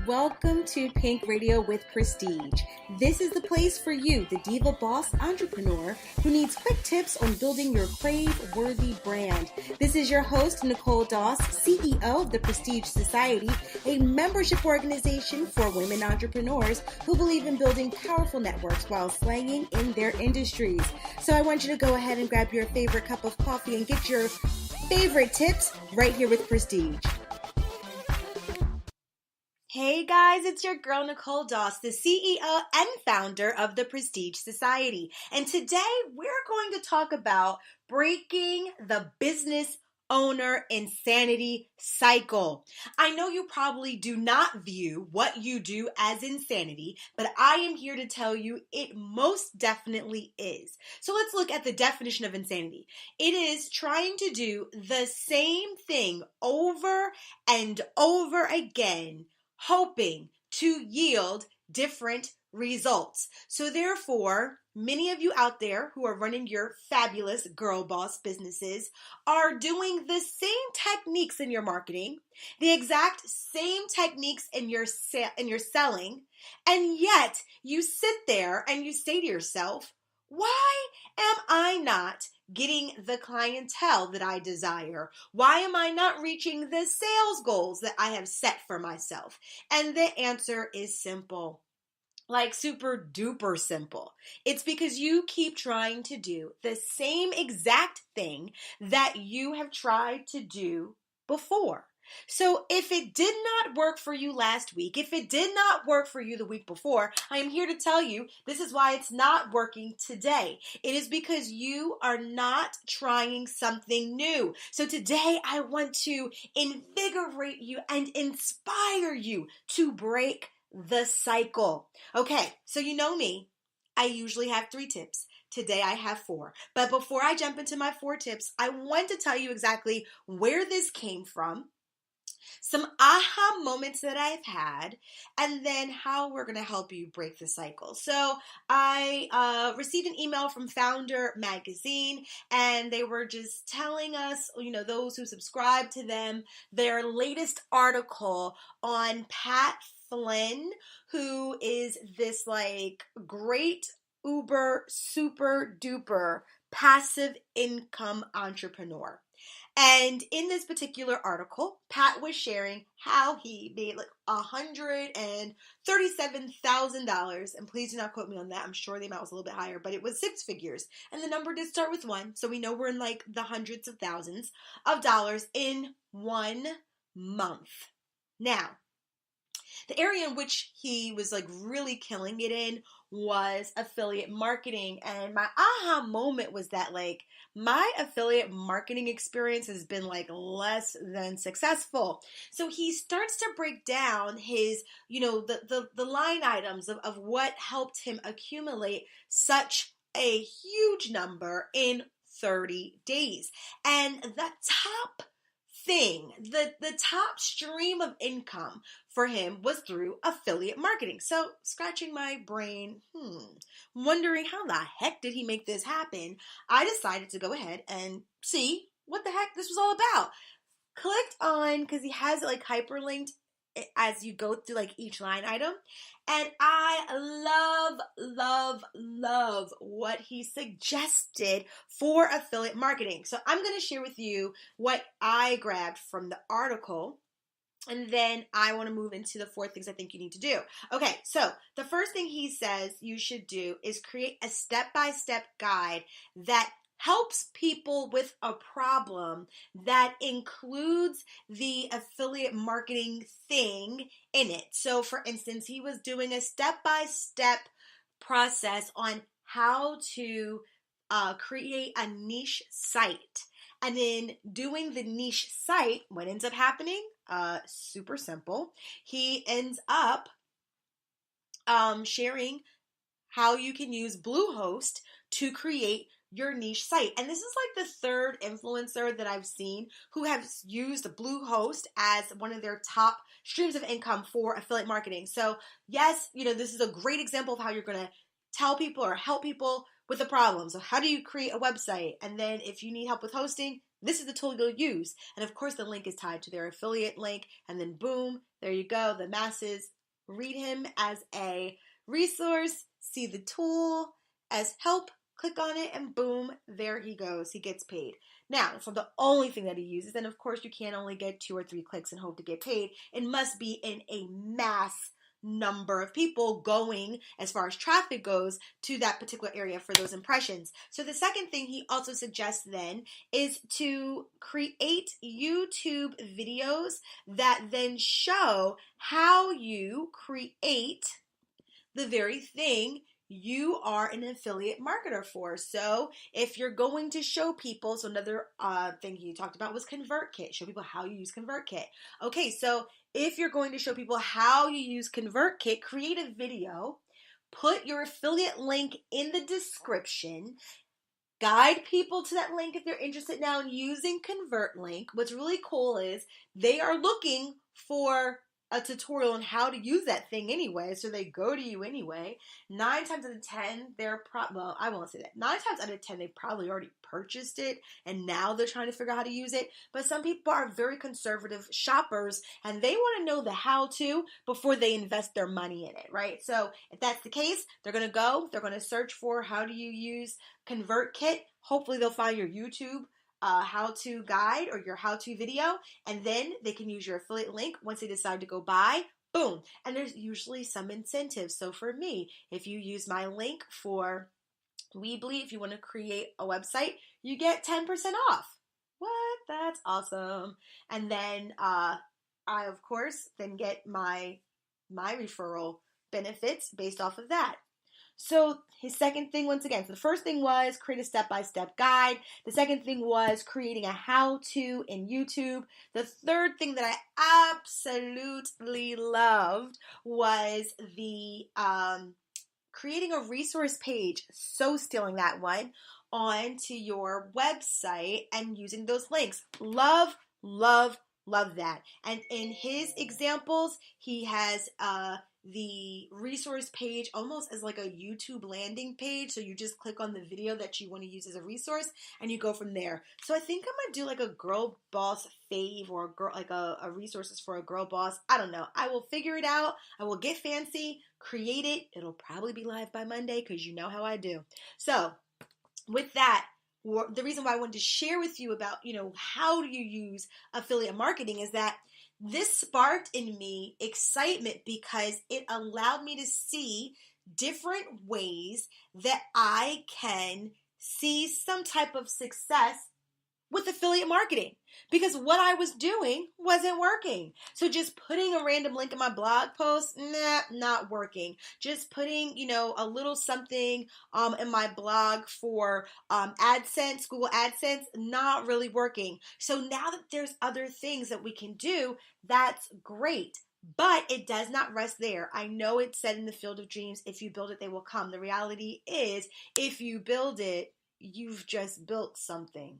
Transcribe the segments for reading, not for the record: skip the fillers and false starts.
Welcome to Pink Radio with Prestige. This is the place for you, the diva boss entrepreneur who needs quick tips on building your crave-worthy brand. This is your host, Nicole Doss, CEO of the Prestige Society, a membership organization for women entrepreneurs who believe in building powerful networks while slanging in their industries. So I want you to go ahead and grab your favorite cup of coffee and get your favorite tips right here with Prestige. Hey guys, it's your girl Nicole Doss, the CEO and founder of the Prestige Society. And today we're going to talk about breaking the business owner insanity cycle. I know you probably do not view what you do as insanity, but I am here to tell you it most definitely is. So let's look at the definition of insanity. It is trying to do the same thing over and over again, hoping to yield different results. So therefore, many of you out there who are running your fabulous girl boss businesses are doing the same techniques in your marketing, the exact same techniques in your selling, and yet you sit there and you say to yourself, why am I not getting the clientele that I desire? Why am I not reaching the sales goals that I have set for myself? And the answer is simple. Like super duper simple. It's because you keep trying to do the same exact thing that you have tried to do before. So if it did not work for you last week, if it did not work for you the week before, I am here to tell you this is why it's not working today. It is because you are not trying something new. So today I want to invigorate you and inspire you to break the cycle. Okay, so you know me. I usually have 3 tips. Today I have 4. But before I jump into my 4 tips, I want to tell you exactly where this came from, some aha moments that I've had, and then how we're going to help you break the cycle. So I received an email from Founder Magazine, and they were just telling us, those who subscribe to them, their latest article on Pat Flynn, who is this great uber super duper passive income entrepreneur. And in this particular article, Pat was sharing how he made $137,000. And please do not quote me on that. I'm sure the amount was a little bit higher, but it was 6 figures. And the number did start with 1. So we know we're in the hundreds of thousands of dollars in 1 month. Now, the area in which he was really killing it in was affiliate marketing. And my aha moment was that my affiliate marketing experience has been less than successful. So he starts to break down his, the line items of what helped him accumulate such a huge number in 30 days. And the top thing, the top stream of income for him was through affiliate marketing. So scratching my brain, wondering how the heck did he make this happen? I decided to go ahead and see what the heck this was all about. Clicked on, because he has it hyperlinked as you go through each line item. And I love what he suggested for affiliate marketing. So I'm going to share with you what I grabbed from the article. And then I want to move into the 4 things I think you need to do. Okay, so the first thing he says you should do is create a step-by-step guide that helps people with a problem that includes the affiliate marketing thing in it. So for instance, he was doing a step-by-step process on how to create a niche site. And in doing the niche site, what ends up happening? Super simple. He ends up sharing how you can use Bluehost to create your niche site. And this is the 3rd influencer that I've seen who has used Bluehost as one of their top streams of income for affiliate marketing. So yes, this is a great example of how you're going to tell people or help people with a problem. So how do you create a website? And then if you need help with hosting, This is the tool you'll use. And of course, the link is tied to their affiliate link. And then boom, there you go. The masses read him as a resource, see the tool as help, click on it, and boom, there he goes. He gets paid. Now, it's not the only thing that he uses. And of course, you can't only get 2 or 3 clicks and hope to get paid. It must be in a mass number of people going, as far as traffic goes, to that particular area for those impressions. So the second thing he also suggests then is to create YouTube videos that then show how you create the very thing you are an affiliate marketer for. So if you're going to show people, so another thing he talked about was ConvertKit. Show people how you use ConvertKit. Okay, so if you're going to show people how you use ConvertKit, create a video, put your affiliate link in the description, guide people to that link if they're interested now in using ConvertLink. What's really cool is they are looking for a tutorial on how to use that thing anyway, so they go to you anyway. 9 times out of 10, well, I won't say that. 9 times out of 10, they've probably already purchased it, and now they're trying to figure out how to use it. But some people are very conservative shoppers, and they want to know the how-to before they invest their money in it, right? So if that's the case, they're going to search for how do you use ConvertKit. Hopefully they'll find your YouTube how-to guide or your how-to video, and then they can use your affiliate link once they decide to go buy. Boom. And there's usually some incentives. So for me, if you use my link for Weebly, if you want to create a website, you get 10% off. What? That's awesome. And then I, of course, then get my referral benefits based off of that. So his second thing, once again, so the first thing was create a step-by-step guide. The second thing was creating a how-to in YouTube. The third thing that I absolutely loved was the creating a resource page. So stealing that one onto your website and using those links. Love, love, love that. And in his examples, he has the resource page almost as like a YouTube landing page. So you just click on the video that you want to use as a resource and you go from there. So I think I'm going to do like a girl boss fave or a girl, like a resources for a girl boss. I don't know. I will figure it out. I will get fancy, create it. It'll probably be live by Monday because you know how I do. So with that, the reason why I wanted to share with you about, how do you use affiliate marketing is that this sparked in me excitement because it allowed me to see different ways that I can see some type of success with affiliate marketing, because what I was doing wasn't working. So just putting a random link in my blog post, not working. Just putting, a little something in my blog for AdSense, Google AdSense, not really working. So now that there's other things that we can do, that's great. But it does not rest there. I know it's said in the Field of Dreams, if you build it, they will come. The reality is, if you build it, you've just built something.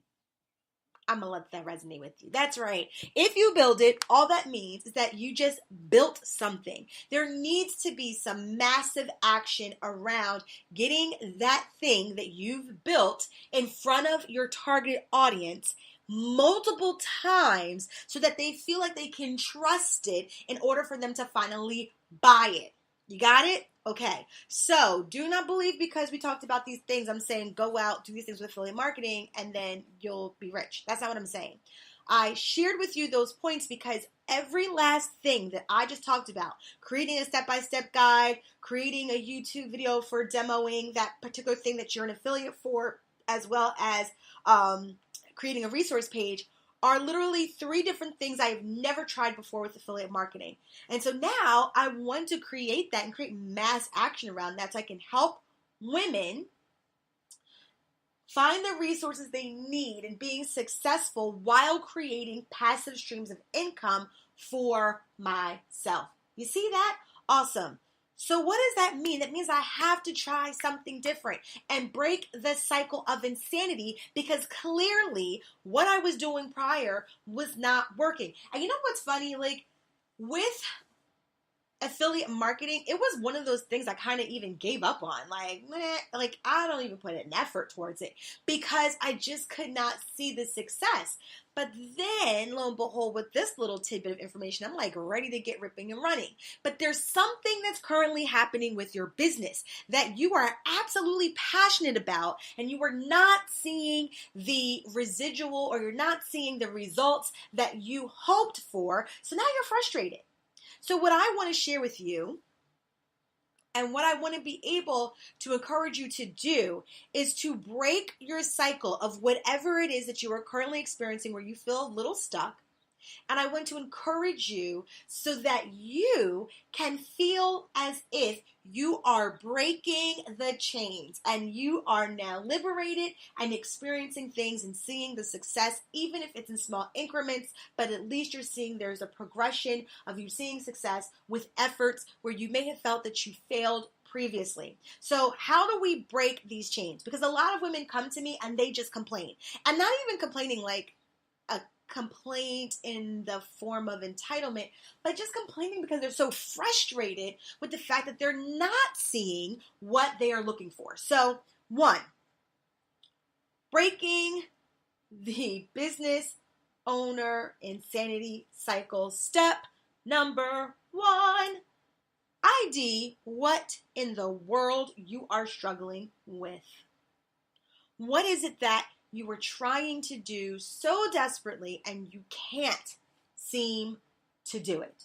I'm going to let that resonate with you. That's right. If you build it, all that means is that you just built something. There needs to be some massive action around getting that thing that you've built in front of your target audience multiple times so that they feel like they can trust it in order for them to finally buy it. You got it? Okay, so do not believe because we talked about these things, I'm saying go out, do these things with affiliate marketing, and then you'll be rich. That's not what I'm saying. I shared with you those points because every last thing that I just talked about, creating a step-by-step guide, creating a YouTube video for demoing that particular thing that you're an affiliate for, as well as creating a resource page, are literally 3 different things I've never tried before with affiliate marketing. And so now I want to create that and create mass action around that so I can help women find the resources they need in being successful while creating passive streams of income for myself. You see that? Awesome. So what does that mean? That means I have to try something different and break the cycle of insanity because clearly what I was doing prior was not working. And you know what's funny? Like with affiliate marketing, it was one of those things I kind of even gave up on. Like, meh, like I don't even put an effort towards it because I just could not see the success. But then, lo and behold, with this little tidbit of information, I'm like ready to get ripping and running. But there's something that's currently happening with your business that you are absolutely passionate about, and you are not seeing the residual, or you're not seeing the results that you hoped for. So now you're frustrated. So what I want to share with you, and what I want to be able to encourage you to do, is to break your cycle of whatever it is that you are currently experiencing where you feel a little stuck. And I want to encourage you so that you can feel as if you are breaking the chains and you are now liberated and experiencing things and seeing the success, even if it's in small increments, but at least you're seeing there's a progression of you seeing success with efforts where you may have felt that you failed previously. So how do we break these chains? Because a lot of women come to me and they just complain, and not even complaining like a complaint in the form of entitlement, but just complaining because they're so frustrated with the fact that they're not seeing what they are looking for. So, one, breaking the business owner insanity cycle. Step number one, ID what in the world you are struggling with. What is it that you were trying to do so desperately and you can't seem to do it?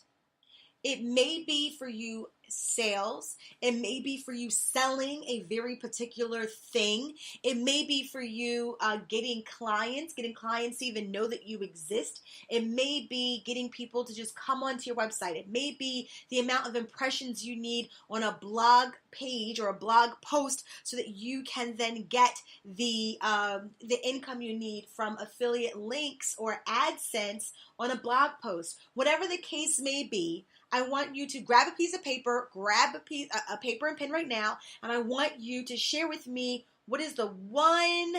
It may be for you sales. It may be for you selling a very particular thing. It may be for you getting clients to even know that you exist. It may be getting people to just come onto your website. It may be the amount of impressions you need on a blog page or a blog post so that you can then get the income you need from affiliate links or AdSense on a blog post. Whatever the case may be, I want you to grab a piece of paper, a paper and pen right now, and I want you to share with me what is the one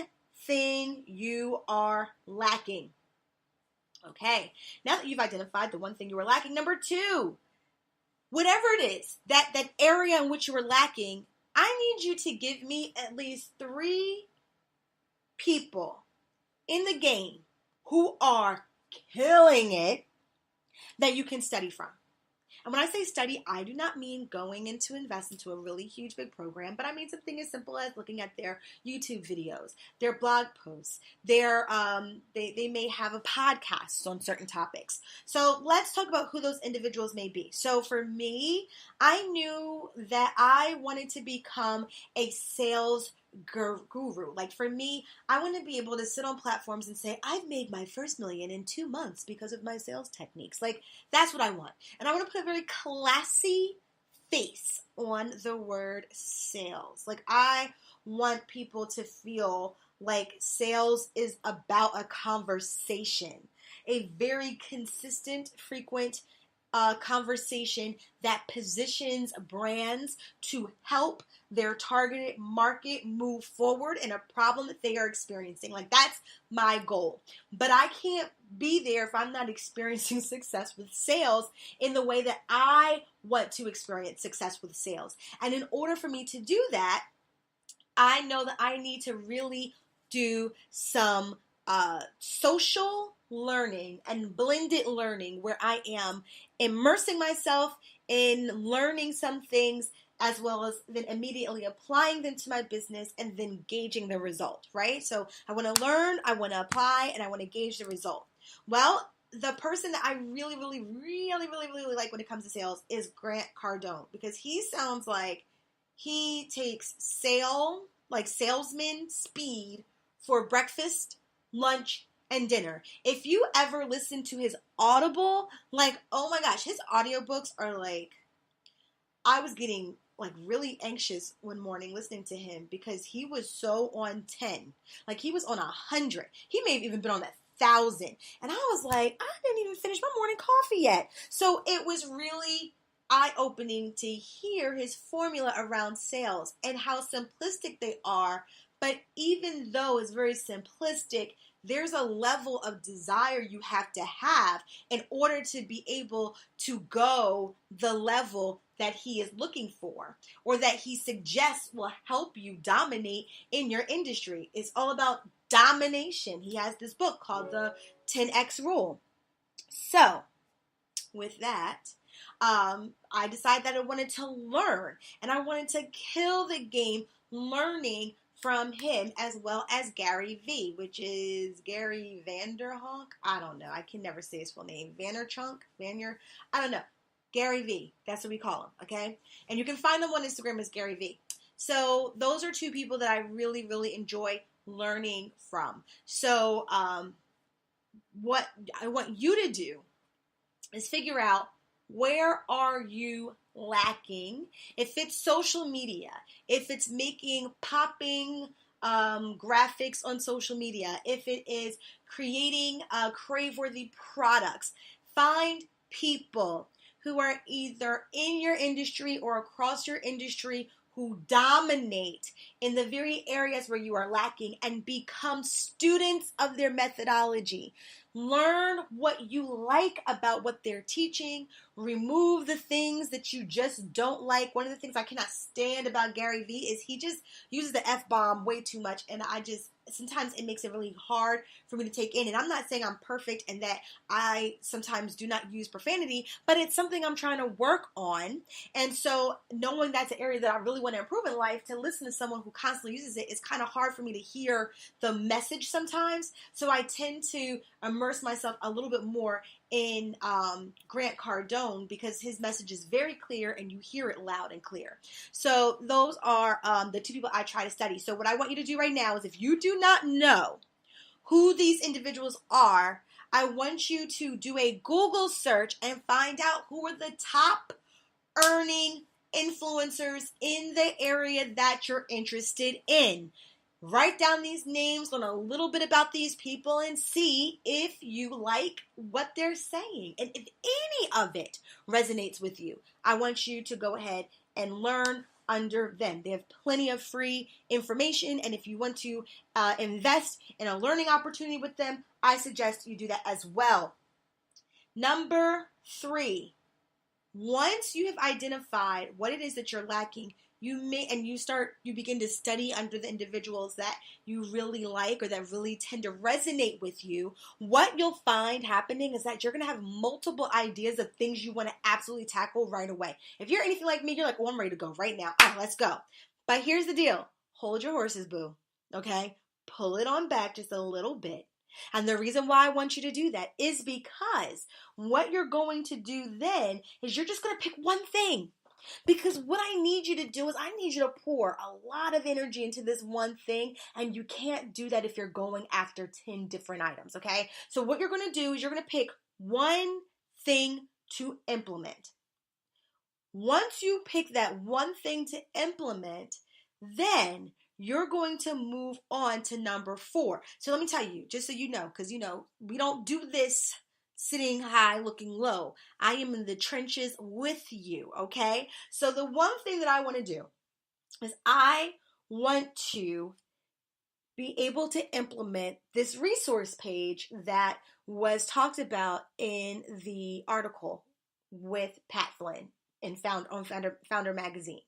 thing you are lacking. Okay, now that you've identified the one thing you are lacking, number two, whatever it is, that area in which you are lacking, I need you to give me at least 3 people in the game who are killing it that you can study from. And when I say study, I do not mean going into invest into a really huge big program, but I mean something as simple as looking at their YouTube videos, their blog posts, their they may have a podcast on certain topics. So let's talk about who those individuals may be. So for me, I knew that I wanted to become a sales guru. Like for me, I want to be able to sit on platforms and say, I've made my first million in 2 months because of my sales techniques. Like that's what I want. And I want to put a very classy face on the word sales. Like I want people to feel like sales is about a conversation, a very consistent, frequent conversation that positions brands to help their targeted market move forward in a problem that they are experiencing. Like that's my goal. But I can't be there if I'm not experiencing success with sales in the way that I want to experience success with sales. And in order for me to do that, I know that I need to really do some social learning and blended learning where I am immersing myself in learning some things as well as then immediately applying them to my business and then gauging the result, right? So I want to learn, I want to apply, and I want to gauge the result. Well, the person that I really like when it comes to sales is Grant Cardone, because he sounds like he takes salesman speed for breakfast, lunch, and dinner. If you ever listen to his Audible, like, oh my gosh, his audiobooks are like, I was getting like really anxious one morning listening to him because he was so on 10. Like he was on 100. He may have even been on 1,000. And I was like, I didn't even finish my morning coffee yet. So it was really eye-opening to hear his formula around sales and how simplistic they are, But even though it's very simplistic, there's a level of desire you have to have in order to be able to go the level that he is looking for or that he suggests will help you dominate in your industry. It's all about domination. He has this book called the 10X Rule. So, with that, I decided that I wanted to learn and I wanted to kill the game learning from him as well as Gary V, which is Gary Vanderhonk. I don't know. I can never say his full name. I don't know. Gary V. That's what we call him, okay? And you can find him on Instagram as Gary V. So those are two people that I really, really enjoy learning from. So what I want you to do is figure out, where are you lacking? If it's social media, if it's making popping graphics on social media, if it is creating crave-worthy products, find people who are either in your industry or across your industry who dominate in the very areas where you are lacking and become students of their methodology. Learn what you like about what they're teaching. Remove the things that you just don't like. One of the things I cannot stand about Gary V is he just uses the F-bomb way too much, and sometimes it makes it really hard for me to take in. And I'm not saying I'm perfect and that I sometimes do not use profanity, but it's something I'm trying to work on. And so knowing that's an area that I really want to improve in life, to listen to someone who constantly uses it is kind of hard for me to hear the message sometimes. So I tend to immerse myself a little bit more in Grant Cardone, because his message is very clear and you hear it loud and clear. So those are the two people I try to study. So what I want you to do right now is, if you do not know who these individuals are, I want you to do a Google search and find out who are the top earning influencers in the area that you're interested in. Write down these names, learn a little bit about these people, and see if you like what they're saying. And if any of it resonates with you, I want you to go ahead and learn under them. They have plenty of free information, and if you want to invest in a learning opportunity with them, I suggest you do that as well. Number 3, once you have identified what it is that you're lacking, you begin to study under the individuals that you really like or that really tend to resonate with you. What you'll find happening is that you're going to have multiple ideas of things you want to absolutely tackle right away. If you're anything like me, you're like, oh, I'm ready to go right now. All right, let's go. But here's the deal. Hold your horses, boo. Okay? Pull it on back just a little bit. And the reason why I want you to do that is because what you're going to do then is you're just going to pick one thing. Because what I need you to do is I need you to pour a lot of energy into this one thing, and you can't do that if you're going after 10 different items, okay? So what you're going to do is you're going to pick one thing to implement. Once you pick that one thing to implement, then you're going to move on to number 4. So let me tell you, just so you know, because we don't do this sitting high, looking low. I am in the trenches with you, okay? So the one thing that I want to do is I want to be able to implement this resource page that was talked about in the article with Pat Flynn and Founder Magazine.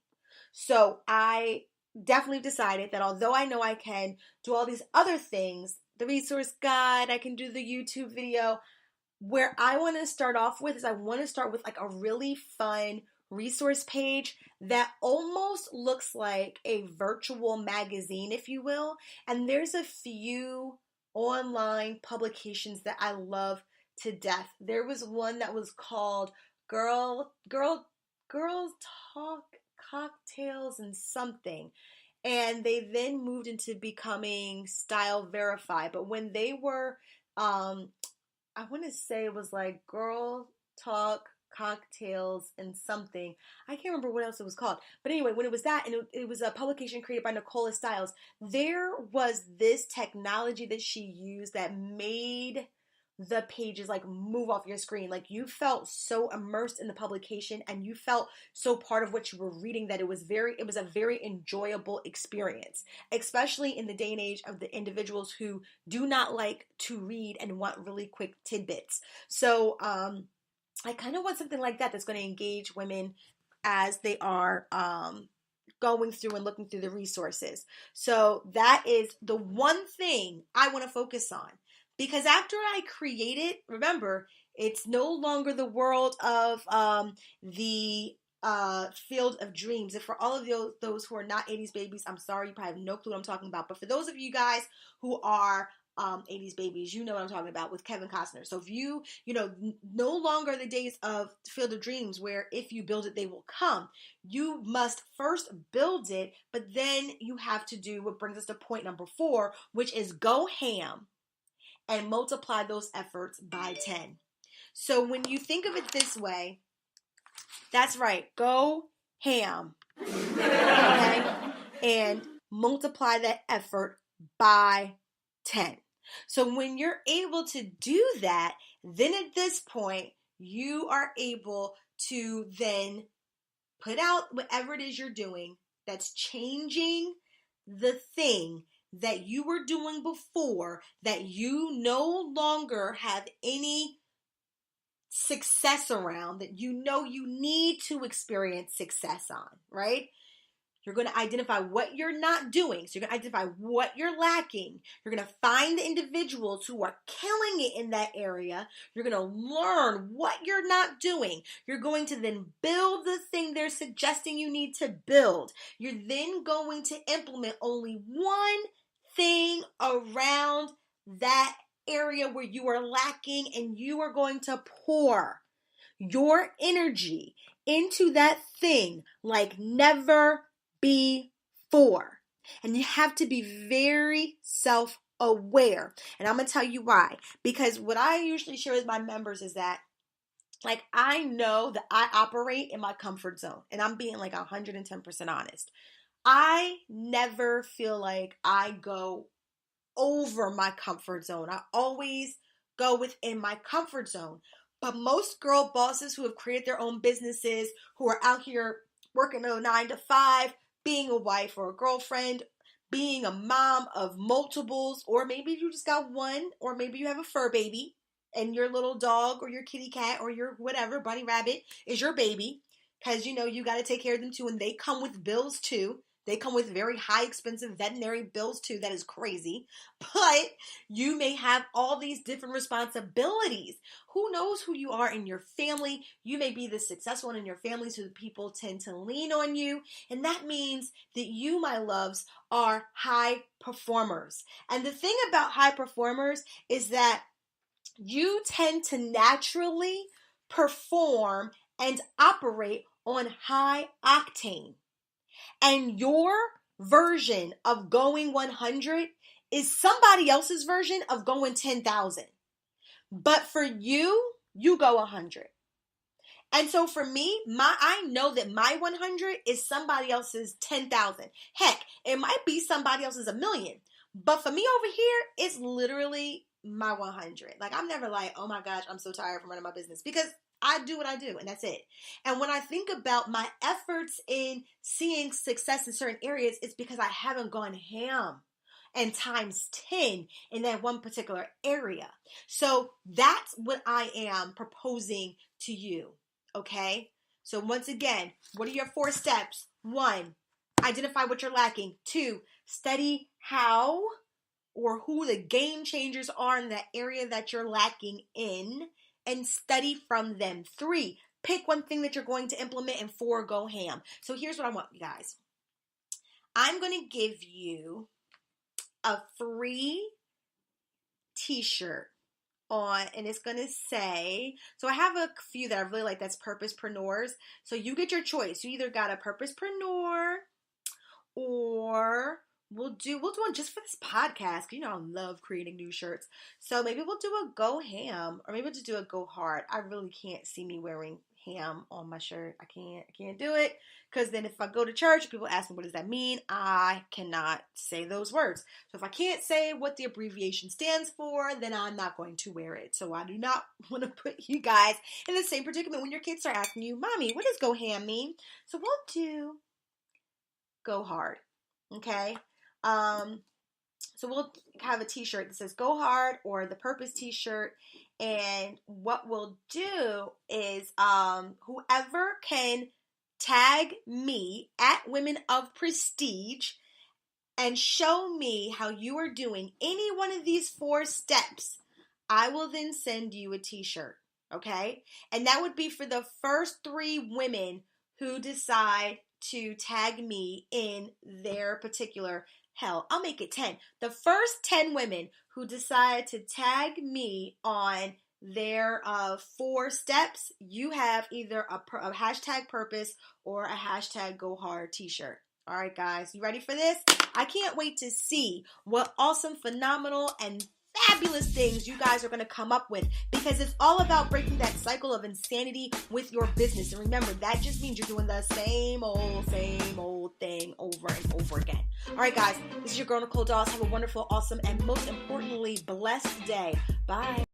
So I definitely decided that although I know I can do all these other things, the resource guide, I can do the YouTube video, where I want to start off with is I want to start with like a really fun resource page that almost looks like a virtual magazine, if you will. And there's a few online publications that I love to death. There was one that was called Girls Talk Cocktails and something. And they then moved into becoming Style Verify. But when they were I want to say it was like Girl Talk Cocktails and something. I can't remember what else it was called. But anyway, when it was that, and it was a publication created by Nicola Stiles, there was this technology that she used that made the pages like move off your screen. Like you felt so immersed in the publication and you felt so part of what you were reading that it was a very enjoyable experience, especially in the day and age of the individuals who do not like to read and want really quick tidbits. So I kind of want something like that that's going to engage women as they are going through and looking through the resources. So that is the one thing I want to focus on. Because after I create it, remember, it's no longer the world of the field of dreams. And for all of those who are not 80s babies, I'm sorry, you probably have no clue what I'm talking about. But for those of you guys who are 80s babies, you know what I'm talking about with Kevin Costner. So if you know, no longer the days of Field of Dreams where if you build it, they will come. You must first build it, but then you have to do what brings us to point number 4, which is go ham and multiply those efforts by 10. So when you think of it this way, that's right, go ham, okay? And multiply that effort by 10. So when you're able to do that, then at this point, you are able to then put out whatever it is you're doing that's changing the thing that you were doing before that you no longer have any success around, that you know you need to experience success on, right? You're going to identify what you're not doing. So you're going to identify what you're lacking. You're going to find the individuals who are killing it in that area. You're going to learn what you're not doing. You're going to then build the thing they're suggesting you need to build. You're then going to implement only one thing around that area where you are lacking, and you are going to pour your energy into that thing like never before. And you have to be very self-aware. And I'm going to tell you why. Because what I usually share with my members is that, like, I know that I operate in my comfort zone. And I'm being like 110% honest. I never feel like I go over my comfort zone. I always go within my comfort zone. But most girl bosses who have created their own businesses, who are out here working a 9 to 5, being a wife or a girlfriend, being a mom of multiples, or maybe you just got one, or maybe you have a fur baby and your little dog or your kitty cat or your whatever, bunny rabbit is your baby, because you know you got to take care of them too, and they come with bills too. They come with very high expensive veterinary bills too. That is crazy. But you may have all these different responsibilities. Who knows who you are in your family? You may be the successful one in your family, so people tend to lean on you. And that means that you, my loves, are high performers. And the thing about high performers is that you tend to naturally perform and operate on high octane. And your version of going 100 is somebody else's version of going 10,000. But for you, you go 100. And so for me, I know that my 100 is somebody else's 10,000. Heck, it might be somebody else's 1,000,000. But for me over here, it's literally my 100. Like, I'm never like, oh my gosh, I'm so tired from running my business, because I do what I do, and that's it. And when I think about my efforts in seeing success in certain areas, it's because I haven't gone ham and times 10 in that one particular area. So that's what I am proposing to you, okay? So once again, what are your 4 steps? 1, identify what you're lacking. 2, study how or who the game changers are in that area that you're lacking in, and study from them. 3, pick one thing that you're going to implement, and 4, go ham. So here's what I want, you guys. I'm going to give you a free t-shirt on, and it's going to say, so I have a few that I really like, that's purposepreneurs. So you get your choice. You either got a purposepreneur, or we'll do one just for this podcast. You know, I love creating new shirts. So maybe we'll do a go ham, or maybe we'll just do a go hard. I really can't see me wearing ham on my shirt. I can't do it, because then if I go to church, people ask me, what does that mean? I cannot say those words. So if I can't say what the abbreviation stands for, then I'm not going to wear it. So I do not want to put you guys in the same predicament when your kids start asking you, Mommy, what does go ham mean? So we'll do go hard. Okay? So we'll have a t-shirt that says go hard, or the purpose t-shirt. And what we'll do is whoever can tag me at Women of Prestige and show me how you are doing any one of these 4 steps, I will then send you a t-shirt. Okay? And that would be for the first 3 women who decide to tag me in their particular, hell, I'll make it 10. The first 10 women who decide to tag me on their 4 steps, you have either a hashtag purpose or a hashtag go hard t-shirt. All right, guys, you ready for this? I can't wait to see what awesome, phenomenal, and fabulous things you guys are going to come up with, because it's all about breaking that cycle of insanity with your business. And remember, that just means you're doing the same old thing over and over again. All right, guys, this is your girl, Nicole Doss. Have a wonderful, awesome, and most importantly, blessed day. Bye.